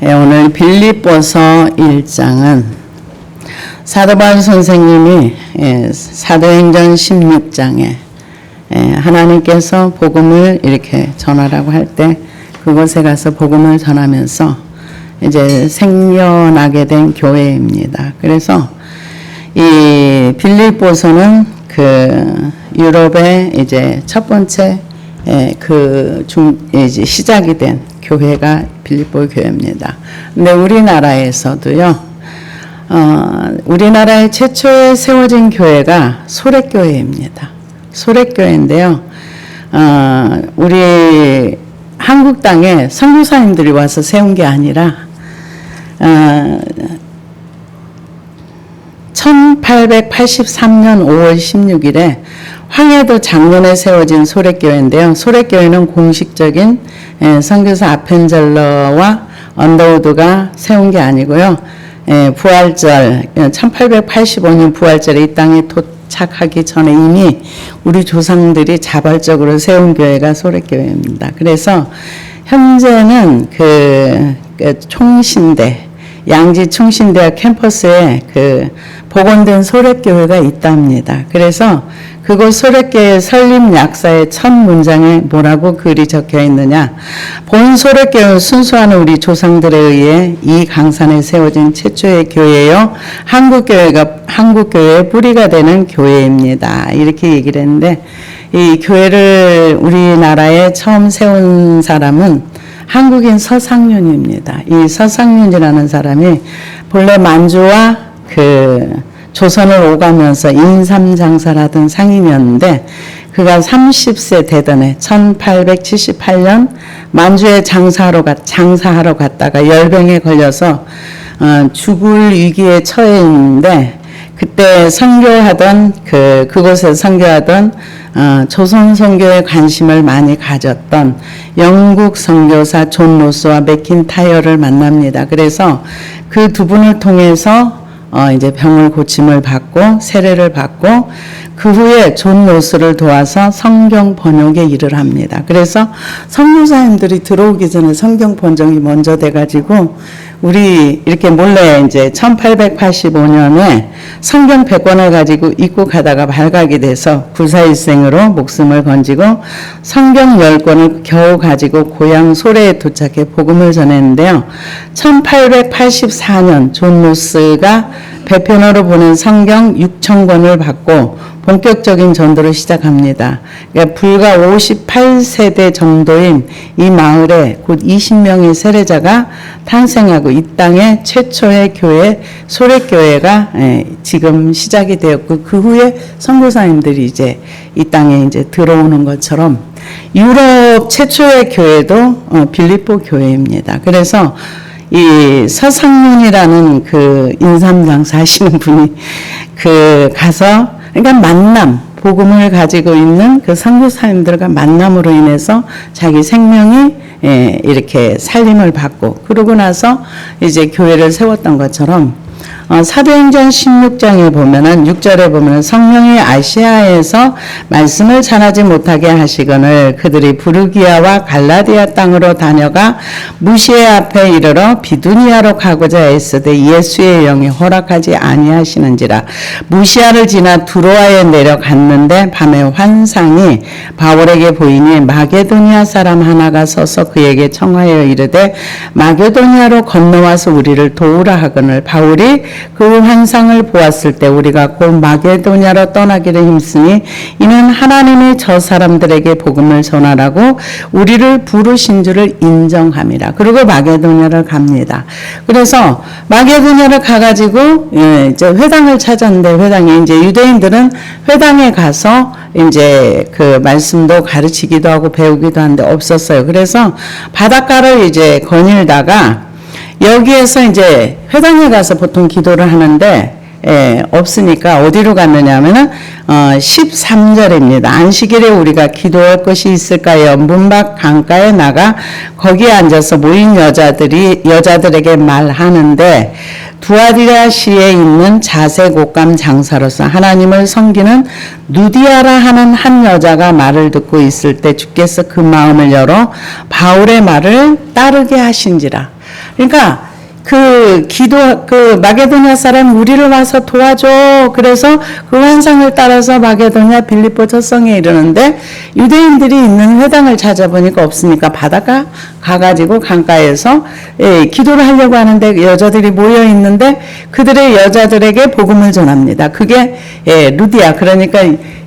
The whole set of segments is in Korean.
오늘 빌립보서 1장은 사도 바울 선생님이 사도행전 16장에 하나님께서 복음을 이렇게 전하라고 할 때 그곳에 가서 복음을 전하면서 이제 생겨나게 된 교회입니다. 그래서 이 빌립보서는 그 유럽의 이제 첫 번째 이제 시작이 된 교회가 빌립보 교회입니다. 근데 우리나라에서도요, 우리나라의 최초에 세워진 교회가 소래교회입니다. 소래교회인데요, 우리 한국 땅에 선교사님들이 와서 세운 게 아니라, 1883년 5월 16일에 황해도 장군에 세워진 소래교회인데요. 소래교회는 공식적인 선교사 아펜젤러와 언더우드가 세운 게 아니고요. 부활절, 1885년 부활절에 이 땅에 도착하기 전에 이미 우리 조상들이 자발적으로 세운 교회가 소래교회입니다. 그래서 현재는 그 총신대, 양지 총신대학 캠퍼스에 복원된 소래교회가 있답니다. 그래서 그곳 소래교회 설립 약사의 첫 문장에 뭐라고 글이 적혀 있느냐. 본 소래교회는 순수한 우리 조상들에 의해 이 강산에 세워진 최초의 교회요. 한국교회의 뿌리가 되는 교회입니다. 이렇게 얘기를 했는데, 이 교회를 우리나라에 처음 세운 사람은 한국인 서상윤입니다. 이 서상윤이라는 사람이 본래 만주와 조선을 오가면서 인삼장사를 하던 상인이었는데, 그가 30세 되던 해 1878년 만주에 장사하러 갔다가 열병에 걸려서 죽을 위기에 처해 있는데, 그때 선교하던 그곳에서 선교하던 조선 선교에 관심을 많이 가졌던 영국 선교사 존 로스와 맥킨타이어를 만납니다. 그래서 그 두 분을 통해서 이제 병을 고침을 받고 세례를 받고 그 후에 존 로스를 도와서 성경 번역에 일을 합니다. 그래서 선교사님들이 들어오기 전에 성경 번역이 먼저 돼가지고 우리 이렇게 몰래 이제 1885년에 성경 100권을 가지고 입국하다가 발각이 돼서 굴사일생으로 목숨을 건지고 성경 10권을 겨우 가지고 고향 소래에 도착해 복음을 전했는데요. 1884년 존 로스가 배편으로 보낸 성경 6,000권을 받고 본격적인 전도를 시작합니다. 그러니까 불과 58세대 정도인 이 마을에 곧 20명의 세례자가 탄생하고 이 땅의 최초의 교회 소래교회가 지금 시작이 되었고, 그 후에 선교사님들이 이제 이 땅에 이제 들어오는 것처럼 유럽 최초의 교회도 빌립보 교회입니다. 그래서 이 서상윤이라는 인삼장사 하시는 분이 가서, 그러니까 복음을 가지고 있는 선교사님들과 만남으로 인해서 자기 생명이 이렇게 살림을 받고, 그러고 나서 이제 교회를 세웠던 것처럼, 사도행전 16장에 보면은 6절에 보면은 성령이 아시아에서 말씀을 전하지 못하게 하시거늘 그들이 부르기아와 갈라디아 땅으로 다녀가 무시의 앞에 이르러 비두니아로 가고자 애쓰되 예수의 영이 허락하지 아니하시는지라. 무시아를 지나 두로아에 내려갔는데 밤에 환상이 바울에게 보이니 마게도니아 사람 하나가 서서 그에게 청하여 이르되 마게도니아로 건너와서 우리를 도우라 하거늘 바울이 그 환상을 보았을 때 우리가 곧 마게도냐로 떠나기를 힘쓰니 이는 하나님이 저 사람들에게 복음을 전하라고 우리를 부르신 줄을 인정함이라. 그리고 마게도냐를 갑니다. 그래서 마게도냐를 가가지고 이제 회당을 찾았는데, 회당에 이제 유대인들은 회당에 가서 이제 말씀도 가르치기도 하고 배우기도 하는데 없었어요. 그래서 바닷가를 이제 거닐다가 여기에서 이제 회당에 가서 보통 기도를 하는데 없으니까 어디로 갔느냐 하면은 13절입니다. 안식일에 우리가 기도할 것이 있을까요? 문밖 강가에 나가 거기에 앉아서 모인 여자들에게 말하는데, 두아디라시에 있는 자색옷감 장사로서 하나님을 섬기는 누디아라 하는 한 여자가 말을 듣고 있을 때 주께서 그 마음을 열어 바울의 말을 따르게 하신지라. 그러니까 그 마게도냐 사람 우리를 와서 도와줘. 그래서 그 환상을 따라서 마게도냐 빌립보 젖성에 이르는데 유대인들이 있는 회당을 찾아보니까 없으니까 바닷가 가가지고 강가에서 기도를 하려고 하는데 여자들이 모여 있는데 그들의 여자들에게 복음을 전합니다. 그게 루디아, 그러니까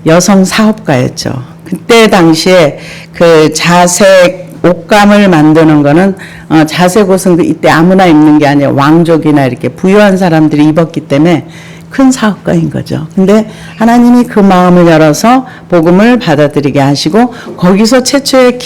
여성 사업가였죠. 그때 당시에 그 자색 옷감을 만드는 거는 자색 옷은 이때 아무나 입는 게 아니라 왕족이나 이렇게 부유한 사람들이 입었기 때문에 큰 사업가인 거죠. 근데 하나님이 그 마음을 열어서 복음을 받아들이게 하시고 거기서 최초의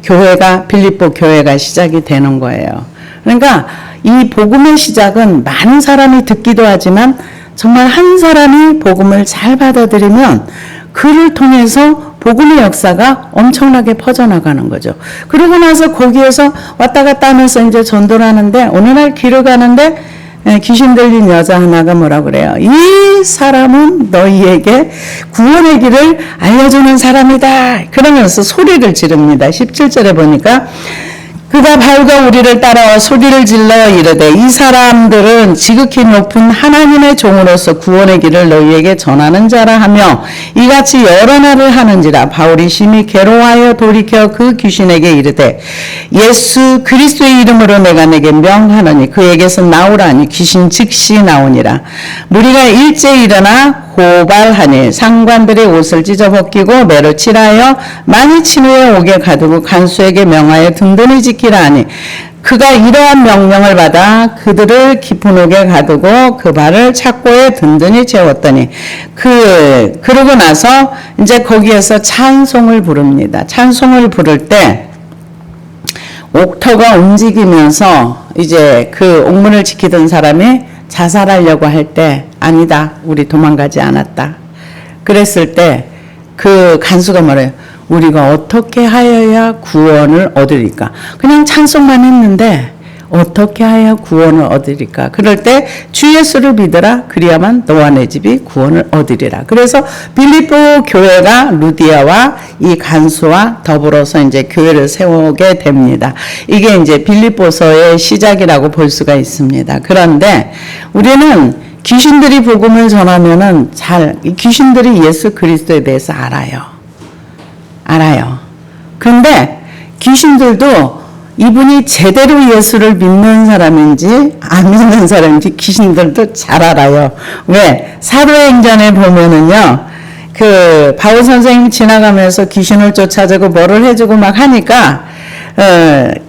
교회가 빌립보 교회가 시작이 되는 거예요. 그러니까 이 복음의 시작은 많은 사람이 듣기도 하지만 정말 한 사람이 복음을 잘 받아들이면 그를 통해서 복음의 역사가 엄청나게 퍼져나가는 거죠. 그러고 나서 거기에서 왔다 갔다 하면서 이제 전도를 하는데 어느 날 길을 가는데 귀신 들린 여자 하나가 뭐라 그래요? 이 사람은 너희에게 구원의 길을 알려주는 사람이다. 그러면서 소리를 지릅니다. 17절에 보니까 그가 발과 우리를 따라와 소리를 질러 이르되 이 사람들은 지극히 높은 하나님의 종으로서 구원의 길을 너희에게 전하는 자라 하며 이같이 여러 날을 하는지라. 바울이 심히 괴로워하여 돌이켜 그 귀신에게 이르되 예수 그리스도의 이름으로 내가 내게 명하노니 그에게서 나오라니 귀신 즉시 나오니라. 무리가 일제히 일어나 고발하니 상관들의 옷을 찢어벗기고 매로 칠하여 많이 친 후에 옥에 가두고 간수에게 명하여 든든히 지키라 하니 그가 이러한 명령을 받아 그들을 깊은 옥에 가두고 그 발을 착고에 든든히 채웠더니 그러고 나서 이제 거기에서 찬송을 부릅니다. 찬송을 부를 때 옥터가 움직이면서 이제 그 옥문을 지키던 사람이 자살하려고 할 때 아니다, 우리 도망가지 않았다. 그랬을 때 그 간수가 말해요. 우리가 어떻게 하여야 구원을 얻으리까? 그냥 찬송만 했는데 어떻게 하여 구원을 얻으리까? 그럴 때 주 예수를 믿으라. 그리야만 너와 내 집이 구원을 얻으리라. 그래서 빌립보 교회가 루디아와 이 간수와 더불어서 이제 교회를 세우게 됩니다. 이게 이제 빌립보서의 시작이라고 볼 수가 있습니다. 그런데 우리는 귀신들이 복음을 전하면은 귀신들이 예수 그리스도에 대해서 알아요. 그런데 귀신들도 이분이 제대로 예수를 믿는 사람인지 안 믿는 사람인지 귀신들도 잘 알아요. 왜? 사도행전에 보면은요, 그 바울 선생님이 지나가면서 귀신을 쫓아주고 뭐를 해주고 막 하니까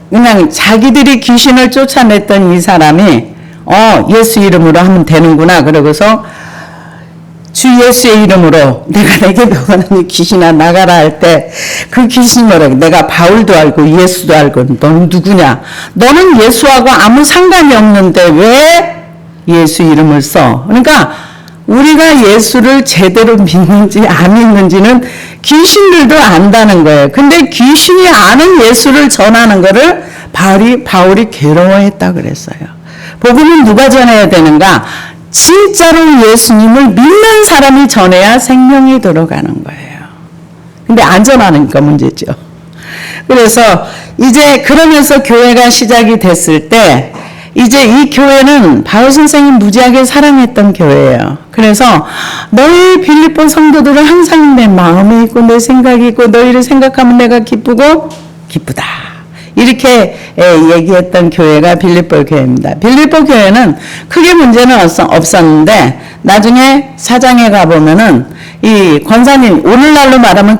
그냥 자기들이 귀신을 쫓아냈던 이 사람이 예수 이름으로 하면 되는구나. 그러고서 주 예수의 이름으로 내가 내게 명하노니 귀신아 나가라 할 때 그 귀신이 뭐라고? 내가 바울도 알고 예수도 알고 너는 누구냐? 너는 예수하고 아무 상관이 없는데 왜 예수 이름을 써? 그러니까 우리가 예수를 제대로 믿는지 안 믿는지는 귀신들도 안다는 거예요. 근데 귀신이 아는 예수를 전하는 거를 바울이 괴로워했다 그랬어요. 복음은 누가 전해야 되는가? 진짜로 예수님을 믿는 사람이 전해야 생명이 들어가는 거예요. 근데 안 전하니까 문제죠. 그래서 이제 그러면서 교회가 시작이 됐을 때 이제 이 교회는 바울 선생이 무지하게 사랑했던 교회예요. 그래서 너희 빌립보 성도들은 항상 내 마음에 있고 내 생각이 있고 너희를 생각하면 내가 기쁘고 기쁘다. 이렇게 얘기했던 교회가 빌립보 교회입니다. 빌립보 교회는 크게 문제는 없었는데 나중에 사장에 가보면은 이 권사님, 오늘날로 말하면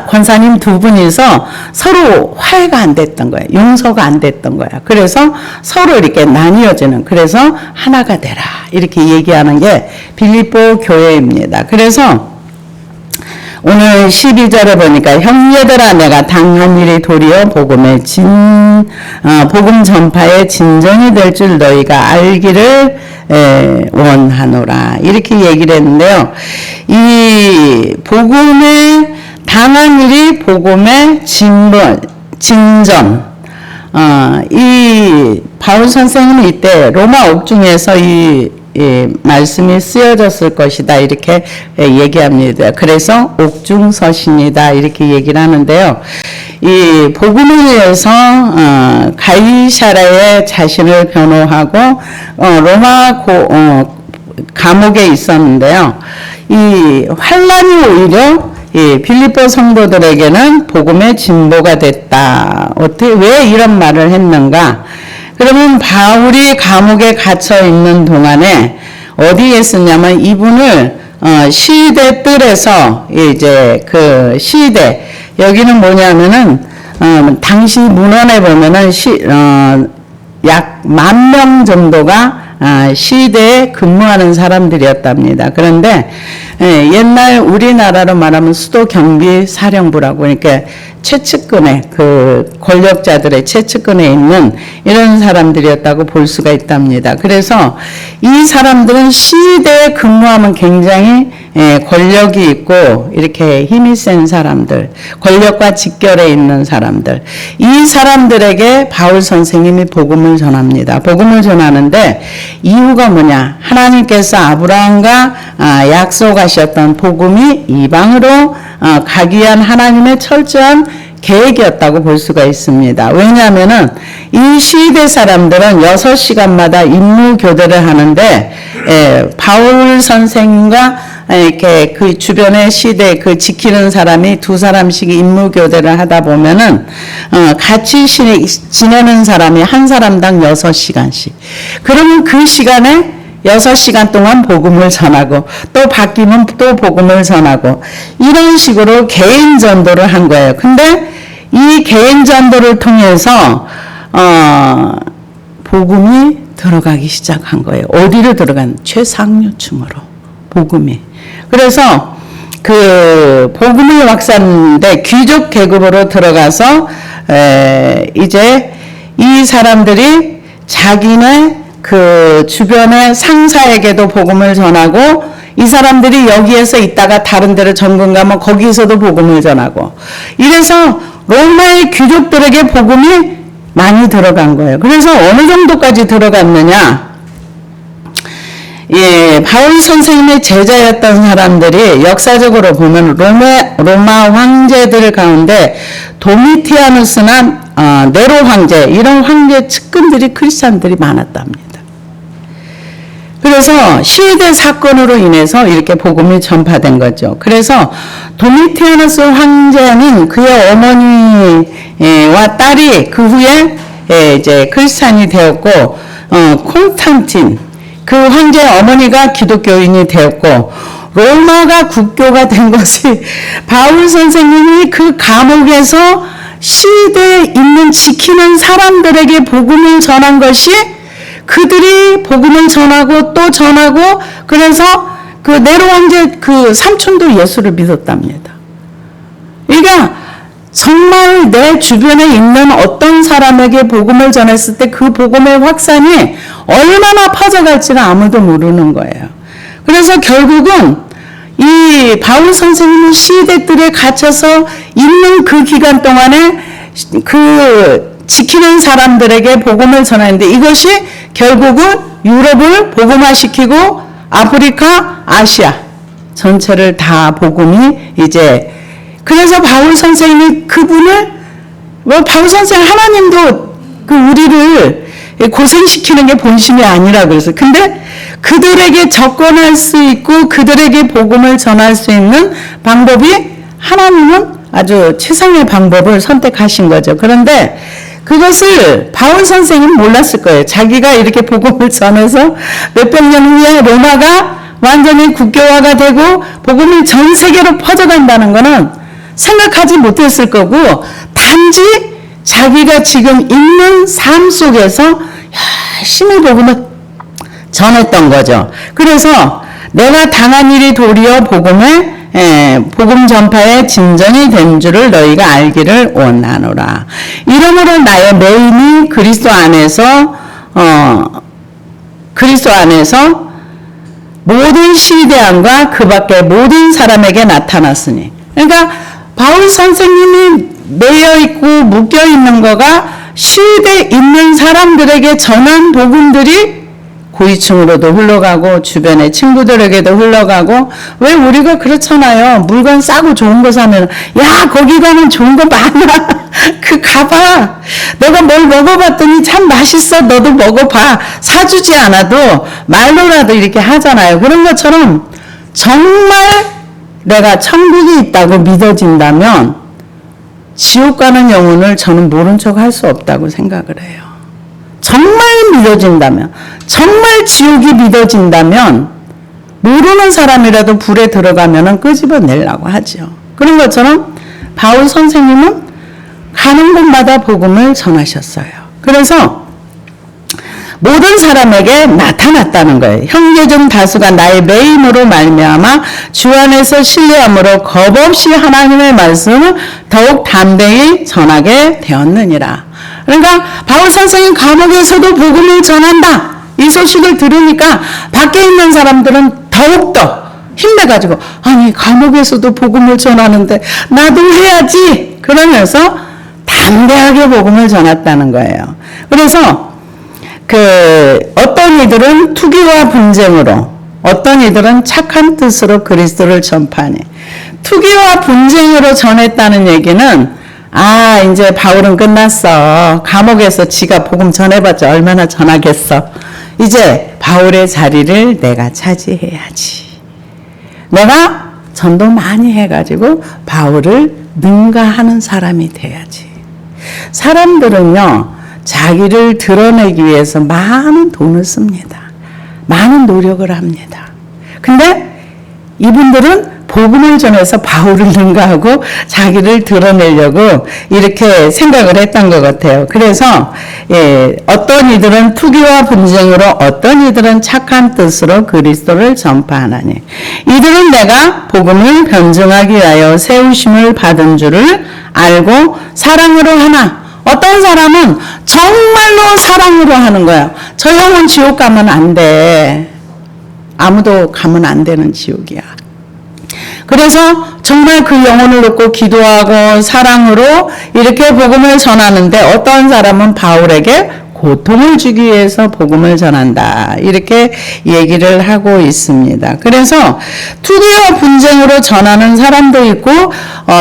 권사님 두 분이서 서로 화해가 안 됐던 거예요. 용서가 안 됐던 거야. 그래서 서로 이렇게 나뉘어지는, 그래서 하나가 되라. 이렇게 얘기하는 게 빌립보 교회입니다. 그래서 오늘 12절에 보니까 형제들아 내가 당한 일이 도리어 복음 전파의 진정이 될 줄 너희가 알기를 원하노라. 이렇게 얘기를 했는데요. 이 복음에 당한 일이 복음의 진전. 이 바울 선생님은 이때 로마 옥중에서 이 말씀이 쓰여졌을 것이다 이렇게 얘기합니다. 그래서 옥중서신이다 이렇게 얘기를 하는데요. 이 복음을 위해서 가이사랴에 자신을 변호하고 로마 감옥에 있었는데요. 이 환란이 오히려 이 빌립보 성도들에게는 복음의 진보가 됐다. 어떻게 왜 이런 말을 했는가? 그러면 바울이 감옥에 갇혀 있는 동안에 어디에 있었냐면 이분을 시대 뜰에서 이제 그 시대 여기는 뭐냐면은 당시 문헌에 보면은 약 10,000명 정도가 시대에 근무하는 사람들이었답니다. 그런데 옛날 우리나라로 말하면 수도 경비 사령부라고 그러니까 최측근에 그 권력자들의 최측근에 있는 이런 사람들이었다고 볼 수가 있답니다. 그래서 이 사람들은 시대에 근무하면 굉장히 권력이 있고 이렇게 힘이 센 사람들, 권력과 직결해 있는 사람들, 이 사람들에게 바울 선생님이 복음을 전합니다. 복음을 전하는데 이유가 뭐냐? 하나님께서 아브라함과 약속하셨던 복음이 이방으로 가기 위한 하나님의 철저한 계획이었다고 볼 수가 있습니다. 왜냐하면은 이 시대 사람들은 6시간마다 임무 교대를 하는데 바울 선생과 이렇게 그 주변의 시대 그 지키는 사람이 2사람씩 임무 교대를 하다 보면은 같이 지내는 사람이 한 사람당 6시간씩. 그러면 그 시간에 6시간 동안 복음을 전하고 또 바뀌면 또 복음을 전하고 이런 식으로 개인 전도를 한 거예요. 근데 이 개인 전도를 통해서 복음이 들어가기 시작한 거예요. 어디로 들어간? 최상류층으로 복음이. 그래서 그 복음을 확산하는데 귀족 계급으로 들어가서 이제 이 사람들이 자기네 그 주변의 상사에게도 복음을 전하고 이 사람들이 여기에서 있다가 다른 데로 전근 가면 거기서도 복음을 전하고 이래서 로마의 귀족들에게 복음이 많이 들어간 거예요. 그래서 어느 정도까지 들어갔느냐? 예, 바울 선생님의 제자였던 사람들이 역사적으로 보면 로마 황제들 가운데 도미티아누스나 네로 황제 이런 황제 측근들이 크리스찬들이 많았답니다. 그래서 시대 사건으로 인해서 이렇게 복음이 전파된 거죠. 그래서 도미티아누스 황제는 그의 어머니와 딸이 그 후에 이제 크리스찬이 되었고, 콘스탄틴 그 황제 어머니가 기독교인이 되었고, 로마가 국교가 된 것이 바울 선생님이 그 감옥에서 시대에 있는 지키는 사람들에게 복음을 전한 것이 그들이 복음을 전하고 또 전하고 그래서 그 네로 황제 그 삼촌도 예수를 믿었답니다. 그러니까 정말 내 주변에 있는 어떤 사람에게 복음을 전했을 때 그 복음의 확산이 얼마나 퍼져갈지는 아무도 모르는 거예요. 그래서 결국은 이 바울 선생님은 시대들에 갇혀서 있는 그 기간 동안에 그 지키는 사람들에게 복음을 전하는데 이것이 결국은 유럽을 복음화시키고 아프리카, 아시아 전체를 다 복음이 이제 그래서 바울 선생님이 그분을 바울 선생 하나님도 그 우리를 고생시키는 게 본심이 아니라 그래서 근데 그들에게 접근할 수 있고 그들에게 복음을 전할 수 있는 방법이 하나님은 아주 최상의 방법을 선택하신 거죠. 그런데 그것을 바울 선생님은 몰랐을 거예요. 자기가 이렇게 복음을 전해서 몇백 년 후에 로마가 완전히 국교화가 되고 복음이 전 세계로 퍼져간다는 것은 생각하지 못했을 거고 단지 자기가 지금 있는 삶 속에서 열심히 복음을 전했던 거죠. 그래서 내가 당한 일이 도리어 복음 전파의 진전이 된 줄을 너희가 알기를 원하노라. 이러므로 나의 메인이 그리스도 안에서 모든 시대함과 그 밖의 모든 사람에게 나타났으니. 그러니까 바울 선생님이 매여 있고 묶여 있는 거가 시대에 있는 사람들에게 전한 복음들이 고위층으로도 흘러가고 주변의 친구들에게도 흘러가고. 왜 우리가 그렇잖아요. 물건 싸고 좋은 거 사면 야 거기 가면 좋은 거 많아. 그 가봐. 너가 뭘 먹어봤더니 참 맛있어. 너도 먹어봐. 사주지 않아도 말로라도 이렇게 하잖아요. 그런 것처럼 정말 내가 천국이 있다고 믿어진다면 지옥 가는 영혼을 저는 모른 척 할 수 없다고 생각을 해요. 정말 믿어진다면, 정말 지옥이 믿어진다면 모르는 사람이라도 불에 들어가면 끄집어내려고 하죠. 그런 것처럼 바울 선생님은 가는 곳마다 복음을 전하셨어요. 그래서 모든 사람에게 나타났다는 거예요. 형제 중 다수가 나의 매임으로 말미암아 주 안에서 신뢰함으로 겁없이 하나님의 말씀을 더욱 담대히 전하게 되었느니라. 그러니까 바울 선생님 감옥에서도 복음을 전한다. 이 소식을 들으니까 밖에 있는 사람들은 더욱더 힘내가지고 아니 감옥에서도 복음을 전하는데 나도 해야지. 그러면서 담대하게 복음을 전했다는 거예요. 그래서 어떤 이들은 투기와 분쟁으로, 어떤 이들은 착한 뜻으로 그리스도를 전파하니. 투기와 분쟁으로 전했다는 얘기는 이제 바울은 끝났어. 감옥에서 지가 복음 전해봤자 얼마나 전하겠어. 이제 바울의 자리를 내가 차지해야지. 내가 전도 많이 해가지고 바울을 능가하는 사람이 돼야지. 사람들은요, 자기를 드러내기 위해서 많은 돈을 씁니다. 많은 노력을 합니다. 근데 이분들은 복음을 전해서 바울을 능가하고 자기를 드러내려고 이렇게 생각을 했던 것 같아요. 그래서 어떤 이들은 투기와 분쟁으로, 어떤 이들은 착한 뜻으로 그리스도를 전파하나니 이들은 내가 복음을 변증하기 위하여 세우심을 받은 줄을 알고 사랑으로 하나. 어떤 사람은 정말로 사랑으로 하는 거예요. 저 영혼 지옥 가면 안 돼. 아무도 가면 안 되는 지옥이야. 그래서 정말 그 영혼을 놓고 기도하고 사랑으로 이렇게 복음을 전하는데 어떤 사람은 바울에게 고통을 주기 위해서 복음을 전한다. 이렇게 얘기를 하고 있습니다. 그래서 투기와 분쟁으로 전하는 사람도 있고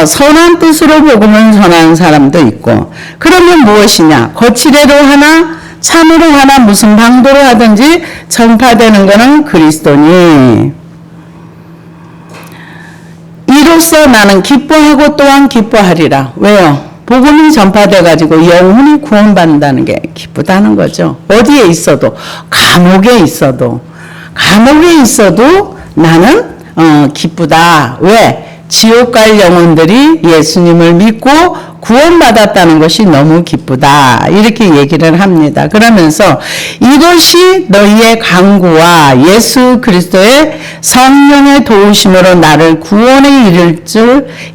선한 뜻으로 복음을 전하는 사람도 있고. 그러면 무엇이냐? 거칠애로 하나 참으로 하나 무슨 방도로 하든지 전파되는 것은 그리스도니 이로써 나는 기뻐하고 또한 기뻐하리라. 왜요? 복음이 전파돼가지고 영혼이 구원받는다는 게 기쁘다는 거죠. 어디에 있어도, 감옥에 있어도 나는 기쁘다. 왜? 지옥 갈 영혼들이 예수님을 믿고 구원받았다는 것이 너무 기쁘다. 이렇게 얘기를 합니다. 그러면서 이것이 너희의 강구와 예수 그리스도의 성령의 도우심으로 나를 구원에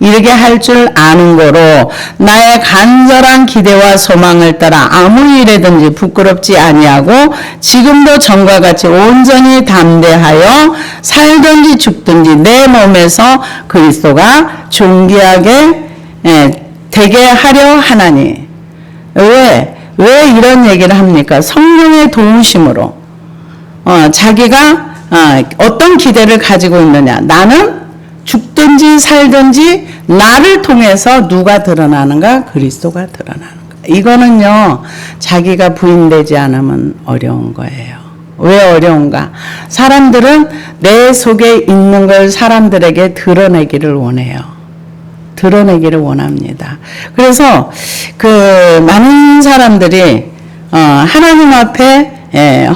이르게 할 줄 아는 거로 나의 간절한 기대와 소망을 따라 아무 일에든지 부끄럽지 아니하고 지금도 전과 같이 온전히 담대하여 살든지 죽든지 내 몸에서 그리스도가 존귀하게 되게 하려 하나니. 왜 이런 얘기를 합니까? 성령의 도우심으로 자기가 어떤 기대를 가지고 있느냐. 나는 죽든지 살든지 나를 통해서 누가 드러나는가? 그리스도가 드러나는 거예요. 이거는요, 자기가 부인되지 않으면 어려운 거예요. 왜 어려운가? 사람들은 내 속에 있는 걸 사람들에게 드러내기를 원해요. 드러내기를 원합니다. 그래서 많은 사람들이 하나님 앞에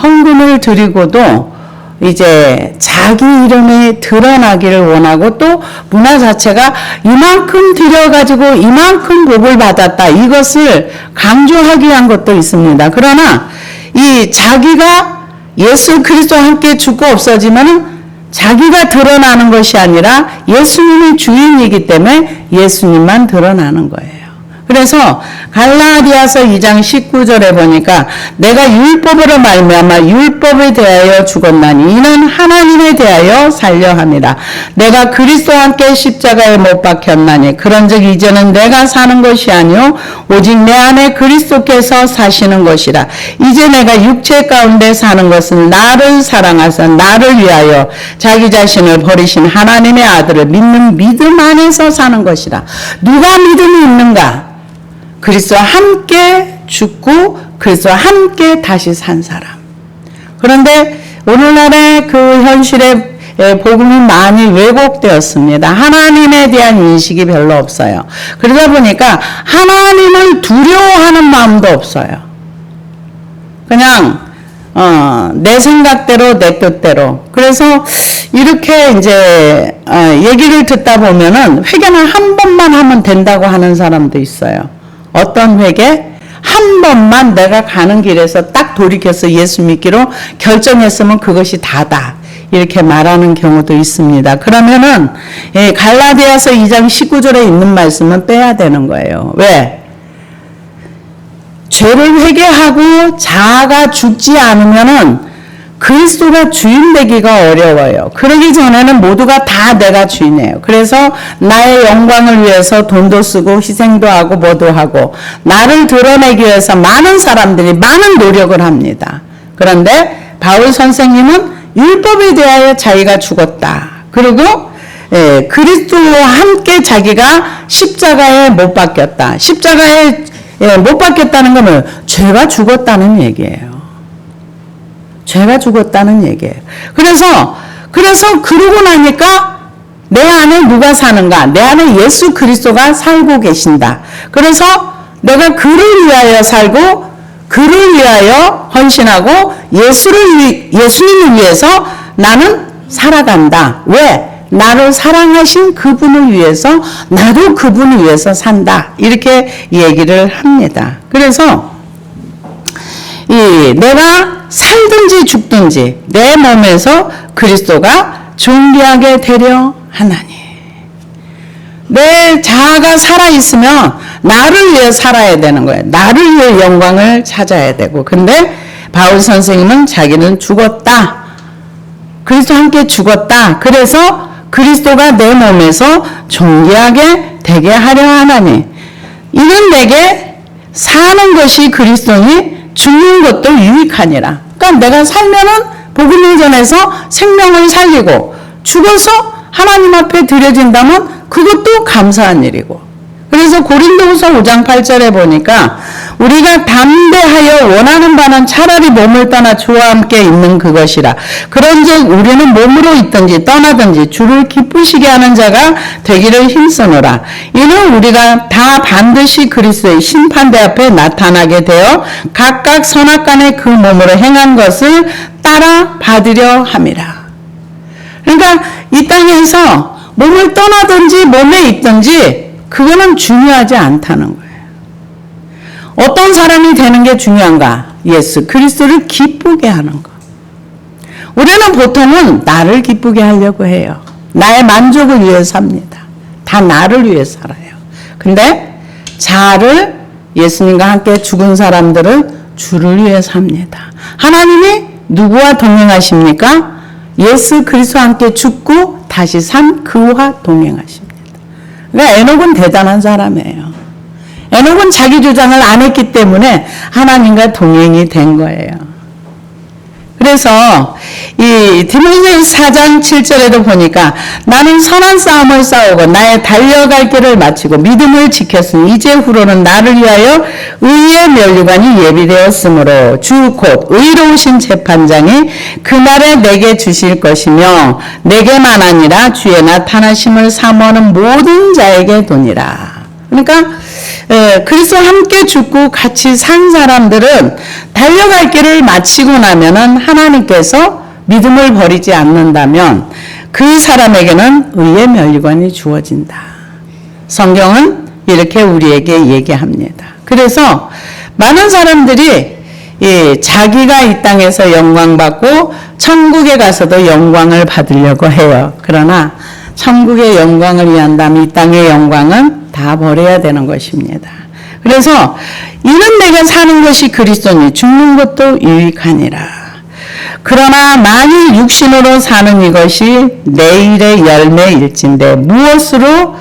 헌금을 드리고도 이제 자기 이름이 드러나기를 원하고 또 문화 자체가 이만큼 드려가지고 이만큼 복을 받았다. 이것을 강조하기 위한 것도 있습니다. 그러나 이 자기가 예수 그리스도와 함께 죽고 없어지면은 자기가 드러나는 것이 아니라 예수님이 주인이기 때문에 예수님만 드러나는 거예요. 그래서 갈라디아서 2장 19절에 보니까 내가 율법으로 말미암아 율법에 대하여 죽었나니 이는 하나님에 대하여 살려 함이라. 내가 그리스도와 함께 십자가에 못 박혔나니 그런즉 이제는 내가 사는 것이 아니요 오직 내 안에 그리스도께서 사시는 것이라. 이제 내가 육체 가운데 사는 것은 나를 사랑하사 나를 위하여 자기 자신을 버리신 하나님의 아들을 믿는 믿음 안에서 사는 것이라. 누가 믿음이 있는가? 그리스도와 함께 죽고 그리스도와 함께 다시 산 사람. 그런데 오늘날의 그 현실에 복음이 많이 왜곡되었습니다. 하나님에 대한 인식이 별로 없어요. 그러다 보니까 하나님을 두려워하는 마음도 없어요. 그냥 내 생각대로 내 뜻대로. 그래서 이렇게 이제 얘기를 듣다 보면은 회개는 한 번만 하면 된다고 하는 사람도 있어요. 어떤 회개? 한 번만 내가 가는 길에서 딱 돌이켜서 예수 믿기로 결정했으면 그것이 다다. 이렇게 말하는 경우도 있습니다. 그러면은 갈라디아서 2장 19절에 있는 말씀은 빼야 되는 거예요. 왜? 죄를 회개하고 자아가 죽지 않으면은 그리스도가 주인 되기가 어려워요. 그러기 전에는 모두가 다 내가 주인이에요. 그래서 나의 영광을 위해서 돈도 쓰고 희생도 하고 뭐도 하고 나를 드러내기 위해서 많은 사람들이 많은 노력을 합니다. 그런데 바울 선생님은 율법에 대하여 자기가 죽었다. 그리고 그리스도와 함께 자기가 십자가에 못 박혔다. 십자가에 못 박혔다는 것은 죄가 죽었다는 얘기예요. 죄가 죽었다는 얘기예요. 그래서 그러고 나니까 내 안에 누가 사는가? 내 안에 예수 그리스도가 살고 계신다. 그래서 내가 그를 위하여 살고 그를 위하여 헌신하고 예수님을 위해서 나는 살아간다. 왜? 나를 사랑하신 그분을 위해서 나도 그분을 위해서 산다. 이렇게 얘기를 합니다. 그래서 내가 살든지 죽든지 내 몸에서 그리스도가 존귀하게 되려 하나니. 내 자아가 살아있으면 나를 위해 살아야 되는 거예요. 나를 위해 영광을 찾아야 되고. 근데 바울 선생님은 자기는 죽었다. 그리스도와 함께 죽었다. 그래서 그리스도가 내 몸에서 존귀하게 되게 하려 하나니. 이는 내게 사는 것이 그리스도니 죽는 것도 유익하니라. 그러니까 내가 살면은 복음을 전해서 생명을 살리고 죽어서 하나님 앞에 드려진다면 그것도 감사한 일이고. 그래서 고린도후서 5장 8절에 보니까 우리가 담대하여 원하는 바는 차라리 몸을 떠나 주와 함께 있는 그것이라. 그런즉 우리는 몸으로 있든지 떠나든지 주를 기쁘시게 하는 자가 되기를 힘쓰노라. 이는 우리가 다 반드시 그리스도의 심판대 앞에 나타나게 되어 각각 선악간에 그 몸으로 행한 것을 따라 받으려 함이라. 그러니까 이 땅에서 몸을 떠나든지 몸에 있든지 그거는 중요하지 않다는 거예요. 어떤 사람이 되는 게 중요한가? 예수 그리스도를 기쁘게 하는 것. 우리는 보통은 나를 기쁘게 하려고 해요. 나의 만족을 위해서 삽니다. 다 나를 위해 살아요. 근데 자아를 예수님과 함께 죽은 사람들은 주를 위해 삽니다. 하나님이 누구와 동행하십니까? 예수 그리스도와 함께 죽고 다시 산 그와 동행하십니다. 그러니까 에녹은 대단한 사람이에요. 에녹은 자기 주장을 안 했기 때문에 하나님과 동행이 된 거예요. 그래서 이 디모데후서 4장 7절에도 보니까 나는 선한 싸움을 싸우고 나의 달려갈 길을 마치고 믿음을 지켰으니 이제후로는 나를 위하여 의의 면류관이 예비되었으므로 주 곧 의로우신 재판장이 그날에 내게 주실 것이며 내게만 아니라 주의 나타나심을 사모하는 모든 자에게 도니라. 그러니까 그리스도와 함께 죽고 같이 산 사람들은 달려갈 길을 마치고 나면은 하나님께서 믿음을 버리지 않는다면 그 사람에게는 의의 면류관이 주어진다. 성경은 이렇게 우리에게 얘기합니다. 그래서 많은 사람들이 자기가 이 땅에서 영광받고 천국에 가서도 영광을 받으려고 해요. 그러나 천국의 영광을 위한다면 이 땅의 영광은 다 버려야 되는 것입니다. 그래서 이는 내가 사는 것이 그리스도니 죽는 것도 유익하니라. 그러나 만일 육신으로 사는 이것이 내일의 열매일진데 무엇으로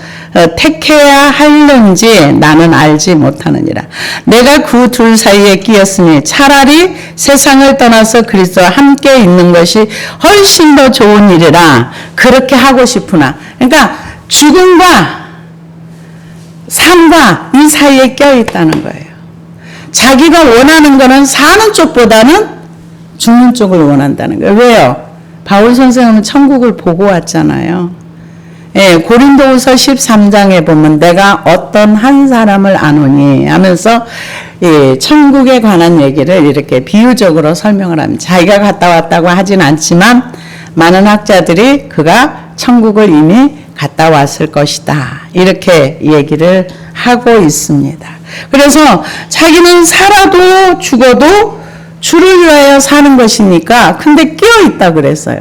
택해야 할는지 나는 알지 못하느니라. 내가 그 둘 사이에 끼었으니 차라리 세상을 떠나서 그리스도와 함께 있는 것이 훨씬 더 좋은 일이라 그렇게 하고 싶으나, 그러니까 죽음과 삶과 이 사이에 껴있다는 거예요. 자기가 원하는 거는 사는 쪽보다는 죽는 쪽을 원한다는 거예요. 왜요? 바울 선생님은 천국을 보고 왔잖아요. 예, 고린도후서 13장에 보면 내가 어떤 한 사람을 아노니 하면서 예, 천국에 관한 얘기를 이렇게 비유적으로 설명을 합니다. 자기가 갔다 왔다고 하진 않지만 많은 학자들이 그가 천국을 이미 갔다 왔을 것이다, 이렇게 얘기를 하고 있습니다. 그래서 자기는 살아도 죽어도 주를 위하여 사는 것이니까, 근데 끼어있다 그랬어요.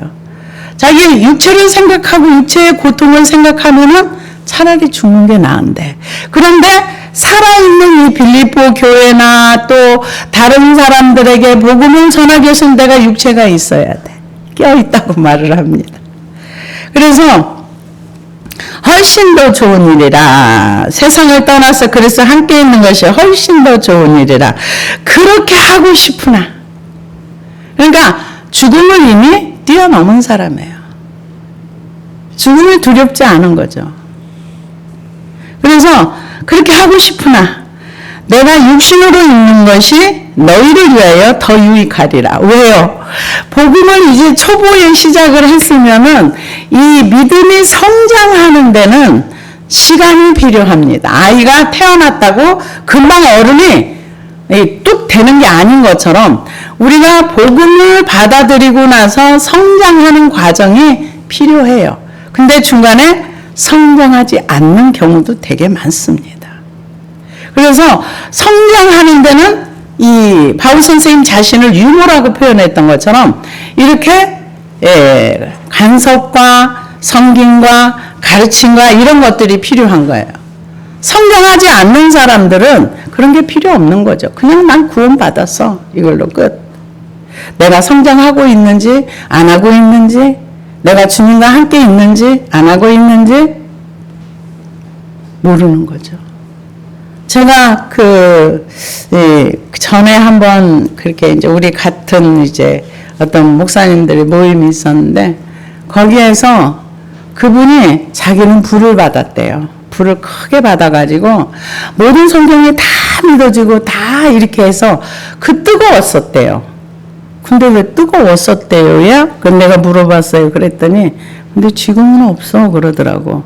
자기 육체를 생각하고 육체의 고통을 생각하면은 차라리 죽는 게 나은데, 그런데 살아있는 이 빌립보 교회나 또 다른 사람들에게 복음을 전하기 위해서는 내가 육체가 있어야 돼. 껴있다고 말을 합니다. 그래서 훨씬 더 좋은 일이라, 세상을 떠나서 그래서 함께 있는 것이 훨씬 더 좋은 일이라 그렇게 하고 싶으나, 그러니까 죽음을 이미 뛰어넘은 사람이에요. 죽음이 두렵지 않은 거죠. 그래서 그렇게 하고 싶으나 내가 육신으로 있는 것이 너희를 위하여 더 유익하리라. 왜요? 복음을 이제 초보에 시작을 했으면은 이 믿음이 성장하는 데는 시간이 필요합니다. 아이가 태어났다고 금방 어른이 뚝 되는 게 아닌 것처럼 우리가 복음을 받아들이고 나서 성장하는 과정이 필요해요. 근데 중간에 성장하지 않는 경우도 되게 많습니다. 그래서 성장하는 데는 이 바울 선생님 자신을 유모라고 표현했던 것처럼 이렇게 간섭과 성김과 가르침과 이런 것들이 필요한 거예요. 성장하지 않는 사람들은 그런 게 필요 없는 거죠. 그냥 난 구원받았어, 이걸로 끝. 내가 성장하고 있는지 안 하고 있는지, 내가 주님과 함께 있는지 안 하고 있는지 모르는 거죠. 제가 전에 한번 그렇게 이제 우리 같은 이제 어떤 목사님들의 모임이 있었는데, 거기에서 그분이 자기는 불을 받았대요. 불을 크게 받아가지고 모든 성경이 다 믿어지고 다 이렇게 해서 뜨거웠었대요. 근데 왜 뜨거웠었대요야? 그건 내가 물어봤어요. 그랬더니 근데 지금은 없어 그러더라고.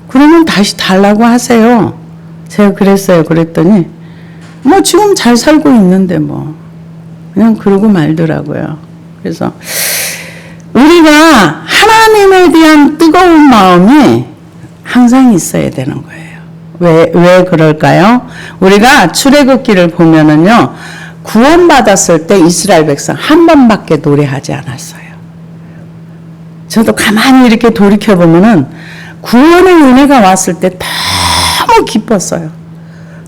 그러면 다시 달라고 하세요. 제가 그랬어요. 그랬더니 뭐 지금 잘 살고 있는데 뭐 그냥 그러고 말더라고요. 그래서 우리가 하나님에 대한 뜨거운 마음이 항상 있어야 되는 거예요. 왜 그럴까요? 우리가 출애굽기를 보면은요, 구원받았을 때 이스라엘 백성 한 번밖에 노래하지 않았어요. 저도 가만히 이렇게 돌이켜보면은 구원의 은혜가 왔을 때 너무 기뻤어요.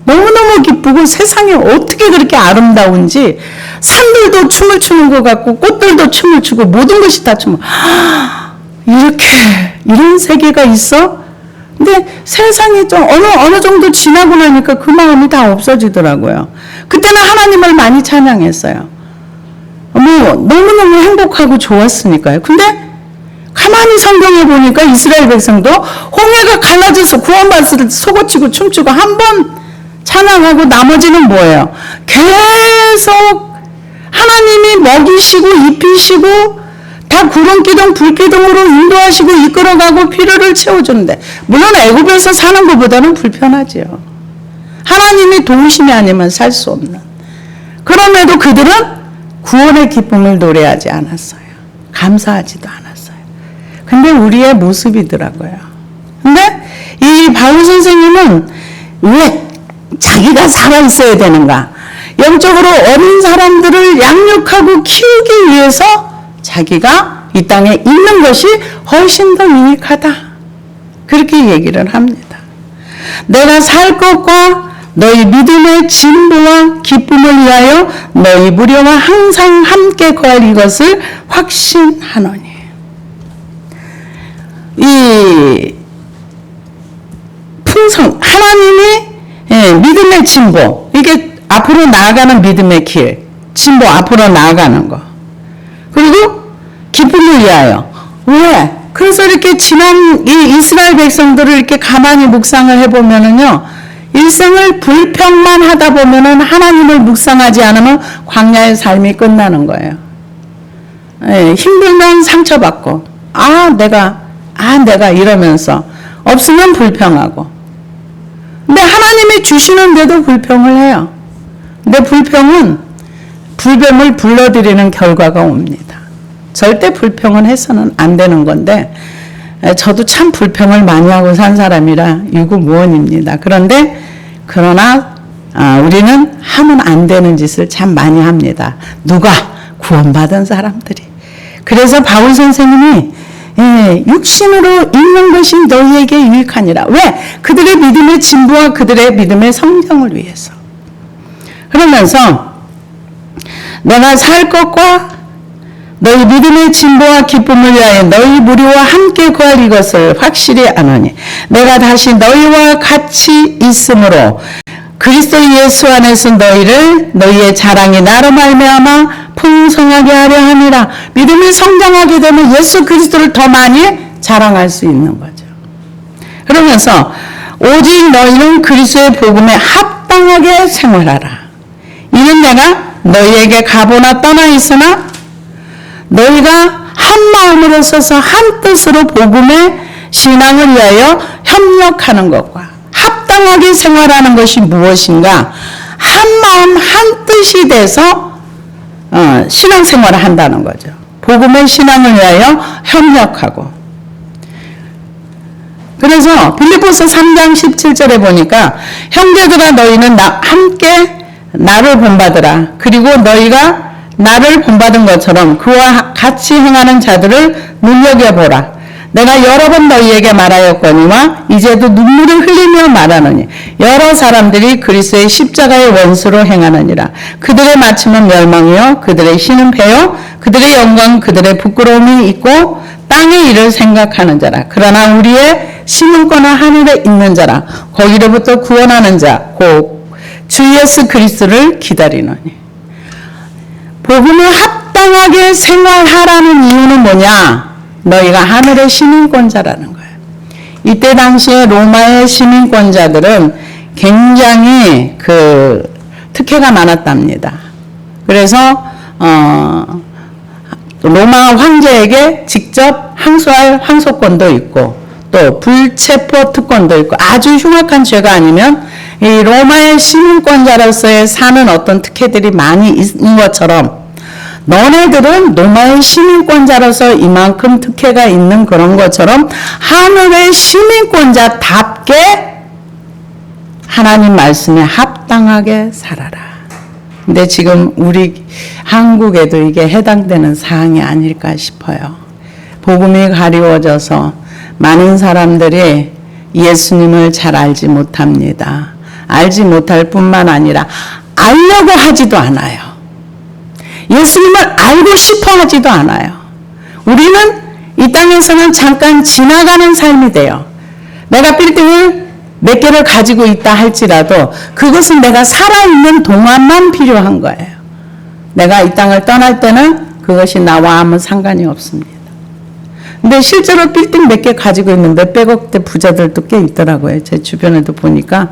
너무너무 기쁘고 세상이 어떻게 그렇게 아름다운지, 산들도 춤을 추는 것 같고 꽃들도 춤을 추고 모든 것이 다 춤을, 이런 세계가 있어? 근데 세상이 좀 어느 정도 지나고 나니까 그 마음이 다 없어지더라고요. 그때는 하나님을 많이 찬양했어요. 너무너무 행복하고 좋았으니까요. 근데 가만히 성경에 보니까 이스라엘 백성도 홍해가 갈라져서 구원받았을 때 속어치고 춤추고 한 번 찬양하고 나머지는 뭐예요? 계속 하나님이 먹이시고 입히시고 다 구름기둥 불기둥으로 인도하시고 이끌어가고 필요를 채워주는데, 물론 애굽에서 사는 것보다는 불편하지요. 하나님이 도우심이 아니면 살 수 없는. 그럼에도 그들은 구원의 기쁨을 노래하지 않았어요. 감사하지도 않았어요. 근데 우리의 모습이더라고요. 근데 이 바울 선생님은 왜 자기가 살아있어야 되는가? 영적으로 어린 사람들을 양육하고 키우기 위해서 자기가 이 땅에 있는 것이 훨씬 더 유익하다, 그렇게 얘기를 합니다. 내가 살 것과 너희 믿음의 진보와 기쁨을 위하여 너희 무리와 항상 함께 거할 이것을 확신하노니. 이 풍성, 하나님이 믿음의 진보, 이게 앞으로 나아가는 믿음의 길, 진보, 앞으로 나아가는 거. 그리고 기쁨을 위하여. 왜? 그래서 이렇게 지난 이 이스라엘 백성들을 이렇게 가만히 묵상을 해보면은요, 일생을 불평만 하다 보면은 하나님을 묵상하지 않으면 광야의 삶이 끝나는 거예요. 힘들면 상처받고, 내가 이러면서, 없으면 불평하고. 근데 하나님이 주시는데도 불평을 해요. 근데 불평은 불뱀을 불러들이는 결과가 옵니다. 절대 불평은 해서는 안 되는 건데, 저도 참 불평을 많이 하고 산 사람이라 유구무원입니다. 그러나 우리는 하면 안 되는 짓을 참 많이 합니다. 누가? 구원받은 사람들이. 그래서 바울 선생님이 육신으로 읽는 것이 너희에게 유익하니라. 왜? 그들의 믿음의 진보와 그들의 믿음의 성장을 위해서. 그러면서 내가 살 것과 너희 믿음의 진보와 기쁨을 위하여 너희 무리와 함께 거할 이것을 확실히 아노니 내가 다시 너희와 같이 있으므로 그리스도 예수 안에서 너희의 자랑이 나로 말미암아 풍성하게 하려 함이라. 믿음이 성장하게 되면 예수 그리스도를 더 많이 자랑할 수 있는 거죠. 그러면서 오직 너희는 그리스도의 복음에 합당하게 생활하라. 이는 내가 너희에게 가보나 떠나 있으나 너희가 한 마음으로 서서 한 뜻으로 복음의 신앙을 위하여 협력하는 것과 합당하게 생활하는 것이 무엇인가? 한 마음 한 뜻이 돼서 신앙생활을 한다는 거죠. 복음의 신앙을 위하여 협력하고. 그래서 빌립보서 3장 17절에 보니까 형제들아 너희는 함께 나를 본받으라. 그리고 너희가 나를 본받은 것처럼 그와 같이 행하는 자들을 눈여겨보라. 내가 여러 번 너희에게 말하였거니와 이제도 눈물을 흘리며 말하노니 여러 사람들이 그리스도의 십자가의 원수로 행하느니라. 그들의 마침은 멸망이요 그들의 신은 패요 그들의 영광 그들의 부끄러움이 있고 땅의 일을 생각하는 자라. 그러나 우리의 심은권은 하늘에 있는 자라. 거기로부터 구원하는 자 곧 주 예수 그리스도를 기다리노니. 복음을 합당하게 생활하라는 이유는 뭐냐? 너희가 하늘의 시민권자라는 거예요. 이때 당시에 로마의 시민권자들은 굉장히 특혜가 많았답니다. 그래서 로마 황제에게 직접 항소할 항소권도 있고 또 불체포 특권도 있고 아주 흉악한 죄가 아니면 이 로마의 시민권자로서의 사는 어떤 특혜들이 많이 있는 것처럼 너네들은 로마의 시민권자로서 이만큼 특혜가 있는 그런 것처럼 하늘의 시민권자답게 하나님 말씀에 합당하게 살아라. 근데 지금 우리 한국에도 이게 해당되는 사항이 아닐까 싶어요. 복음이 가리워져서 많은 사람들이 예수님을 잘 알지 못합니다. 알지 못할 뿐만 아니라 알려고 하지도 않아요. 예수님을 알고 싶어 하지도 않아요. 우리는 이 땅에서는 잠깐 지나가는 삶이 돼요. 내가 빌딩을 몇 개를 가지고 있다 할지라도 그것은 내가 살아있는 동안만 필요한 거예요. 내가 이 땅을 떠날 때는 그것이 나와 아무 상관이 없습니다. 근데 실제로 빌딩 몇 개 가지고 있는 몇백억대 부자들도 꽤 있더라고요. 제 주변에도 보니까.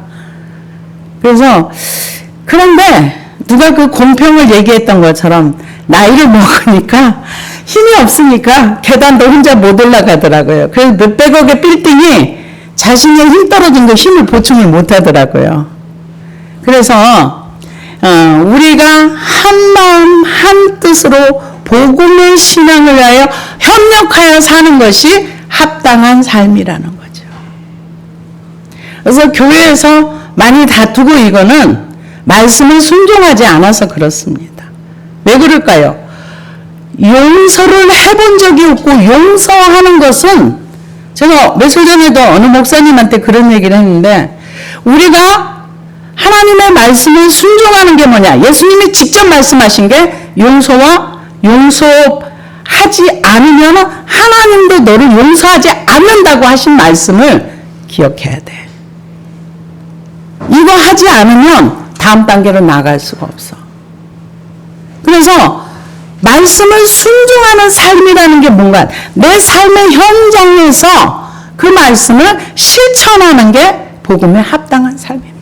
그래서 그런데 누가 그 공평을 얘기했던 것처럼 나이를 먹으니까 힘이 없으니까 계단도 혼자 못 올라가더라고요. 그래서 몇백억의 빌딩이 자신의 힘 떨어진 거 힘을 보충을 못 하더라고요. 그래서 우리가 한 마음 한 뜻으로 복음의 신앙을 위하여 협력하여 사는 것이 합당한 삶이라는 거죠. 그래서 교회에서 많이 다투고 이거는 말씀을 순종하지 않아서 그렇습니다. 왜 그럴까요? 용서를 해본 적이 없고 용서하는 것은 제가 며칠 전에도 어느 목사님한테 그런 얘기를 했는데 우리가 하나님의 말씀에 순종하는 게 뭐냐? 예수님이 직접 말씀하신 게 용서하지 않으면 하나님도 너를 용서하지 않는다고 하신 말씀을 기억해야 돼. 이거 하지 않으면 다음 단계로 나갈 수가 없어. 그래서 말씀을 순종하는 삶이라는 게 뭔가 내 삶의 현장에서 그 말씀을 실천하는 게 복음에 합당한 삶입니다.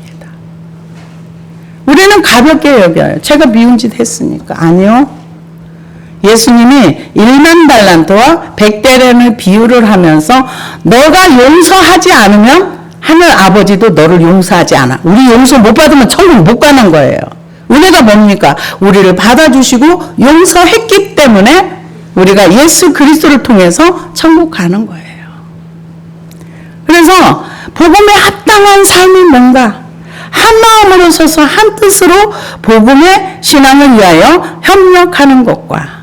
우리는 가볍게 여겨요. 제가 미운 짓 했으니까. 아니요. 예수님이 1만 달란트와 100대련을 비유를 하면서 너가 용서하지 않으면 하늘 아버지도 너를 용서하지 않아. 우리 용서 못 받으면 천국 못 가는 거예요. 은혜가 뭡니까? 우리를 받아주시고 용서했기 때문에 우리가 예수 그리스도를 통해서 천국 가는 거예요. 그래서 복음에 합당한 삶이 뭔가? 한 마음으로 서서 한 뜻으로 복음의 신앙을 위하여 협력하는 것과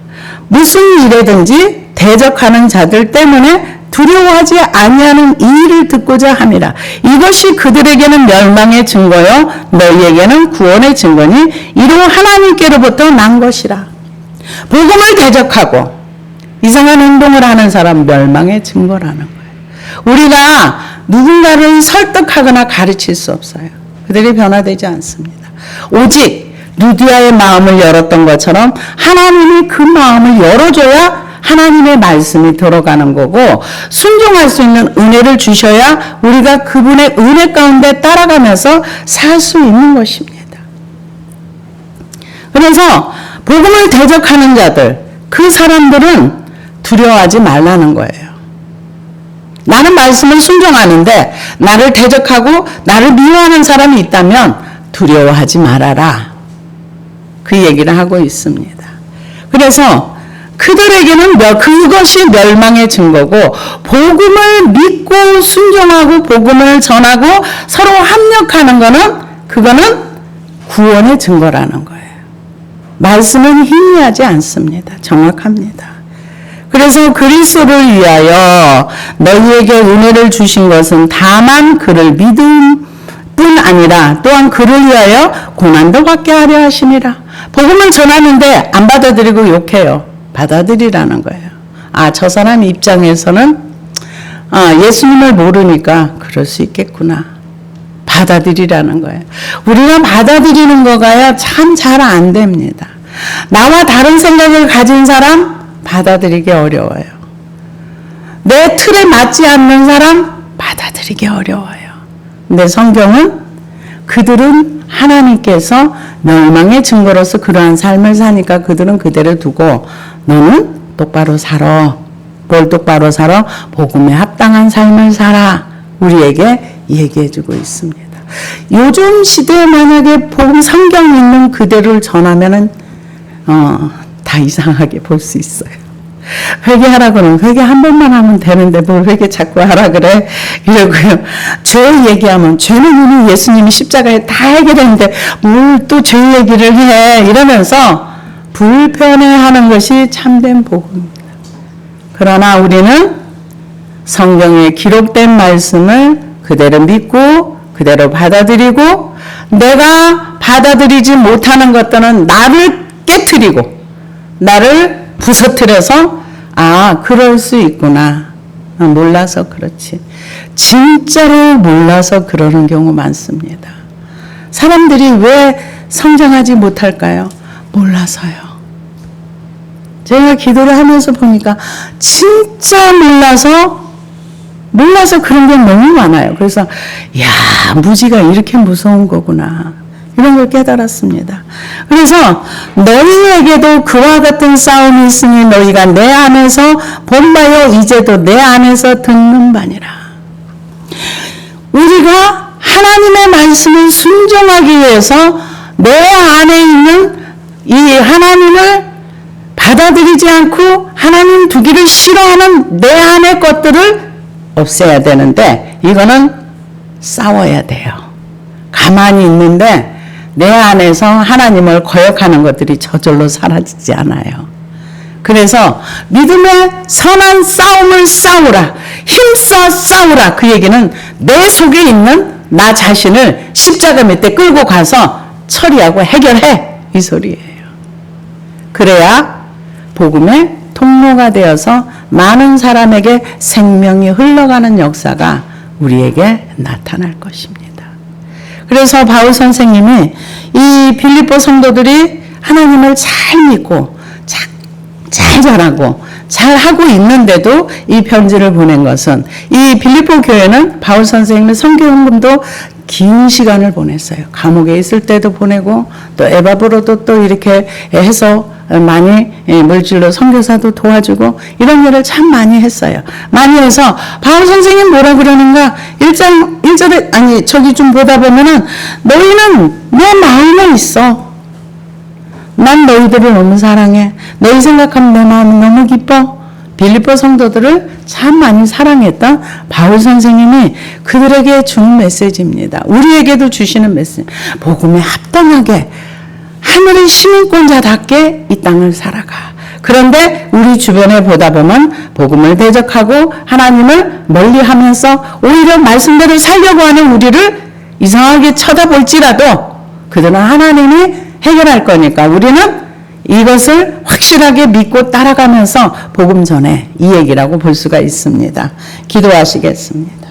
무슨 일에든지 대적하는 자들 때문에 두려워하지 아니하는 이 일을 듣고자 함이라. 이것이 그들에게는 멸망의 증거요 너희에게는 구원의 증거니 이로 하나님께로부터 난 것이라. 복음을 대적하고 이상한 행동을 하는 사람 멸망의 증거라는 거예요. 우리가 누군가를 설득하거나 가르칠 수 없어요. 그들이 변화되지 않습니다. 오직 루디아의 마음을 열었던 것처럼 하나님이 그 마음을 열어줘야 하나님의 말씀이 들어가는 거고 순종할 수 있는 은혜를 주셔야 우리가 그분의 은혜 가운데 따라가면서 살 수 있는 것입니다. 그래서 복음을 대적하는 자들, 그 사람들은 두려워하지 말라는 거예요. 나는 말씀을 순종하는데 나를 대적하고 나를 미워하는 사람이 있다면 두려워하지 말아라. 그 얘기를 하고 있습니다. 그래서 그들에게는 그것이 멸망의 증거고 복음을 믿고 순종하고 복음을 전하고 서로 합력하는 그거는 구원의 증거라는 거예요. 말씀은 희미하지 않습니다. 정확합니다. 그래서 그리스도를 위하여 너희에게 은혜를 주신 것은 다만 그를 믿음 뿐 아니라 또한 그를 위하여 고난도 받게 하려 하심이라. 복음을 전하는데 안 받아들이고 욕해요. 받아들이라는 거예요. 저 사람 입장에서는 예수님을 모르니까 그럴 수 있겠구나. 받아들이라는 거예요. 우리가 받아들이는 거가요 참 잘 안 됩니다. 나와 다른 생각을 가진 사람 받아들이기 어려워요. 내 틀에 맞지 않는 사람 받아들이기 어려워요. 근데 성경은 그들은 하나님께서 멸망의 증거로서 그러한 삶을 사니까 그들은 그대로 두고 너는 똑바로 살아. 뭘 똑바로 살아? 복음에 합당한 삶을 살아. 우리에게 얘기해주고 있습니다. 요즘 시대에 만약에 복음 성경 있는 그대로를 전하면은 다 이상하게 볼 수 있어요. 회개하라 그러면 회개 한 번만 하면 되는데 뭘 회개 자꾸 하라 그래? 이러고요. 죄 얘기하면 죄는 이미 예수님이 십자가에 다 해결했는데 뭘 또 죄 얘기를 해? 이러면서 불편해하는 것이 참된 복음입니다. 그러나 우리는 성경에 기록된 말씀을 그대로 믿고 그대로 받아들이고 내가 받아들이지 못하는 것들은 나를 깨트리고 나를 부서뜨려서 그럴 수 있구나. 몰라서 그렇지. 진짜로 몰라서 그러는 경우 많습니다. 사람들이 왜 성장하지 못할까요? 몰라서요. 제가 기도를 하면서 보니까 진짜 몰라서 그런 게 너무 많아요. 그래서 무지가 이렇게 무서운 거구나. 이런 걸 깨달았습니다. 그래서 너희에게도 그와 같은 싸움이 있으니 너희가 내 안에서 본바요 이제도 내 안에서 듣는 바니라. 우리가 하나님의 말씀을 순종하기 위해서 내 안에 있는 이 하나님을 받아들이지 않고 하나님 두기를 싫어하는 내 안의 것들을 없애야 되는데 이거는 싸워야 돼요. 가만히 있는데 내 안에서 하나님을 거역하는 것들이 저절로 사라지지 않아요. 그래서 믿음의 선한 싸움을 싸우라. 힘써 싸우라. 그 얘기는 내 속에 있는 나 자신을 십자가 밑에 끌고 가서 처리하고 해결해. 이 소리예요. 그래야 복음의 통로가 되어서 많은 사람에게 생명이 흘러가는 역사가 우리에게 나타날 것입니다. 그래서 바울 선생님이 이 빌립보 성도들이 하나님을 잘 믿고 잘 자라고 잘 하고 있는데도 이 편지를 보낸 것은 이 빌립보 교회는 바울 선생님의 선교 헌금도 긴 시간을 보냈어요. 감옥에 있을 때도 보내고 또 에바브로도 또 이렇게 해서 많이 물질로 선교사도 도와주고 이런 일을 참 많이 했어요. 많이 해서 바울 선생님 뭐라 그러는가 1절에 아니 저기 좀 보다 보면은 너희는 내 마음에 있어. 난 너희들을 너무 사랑해. 너희 생각하면 내 마음은 너무 기뻐. 빌립보 성도들을 참 많이 사랑했던 바울 선생님이 그들에게 주는 메시지입니다. 우리에게도 주시는 메시지. 복음에 합당하게 하늘의 시민권자답게 이 땅을 살아가. 그런데 우리 주변에 보다 보면 복음을 대적하고 하나님을 멀리하면서 오히려 말씀대로 살려고 하는 우리를 이상하게 쳐다볼지라도 그들은 하나님이 해결할 거니까 우리는 이것을 확실하게 믿고 따라가면서 복음 전에 이 얘기라고 볼 수가 있습니다. 기도하시겠습니다.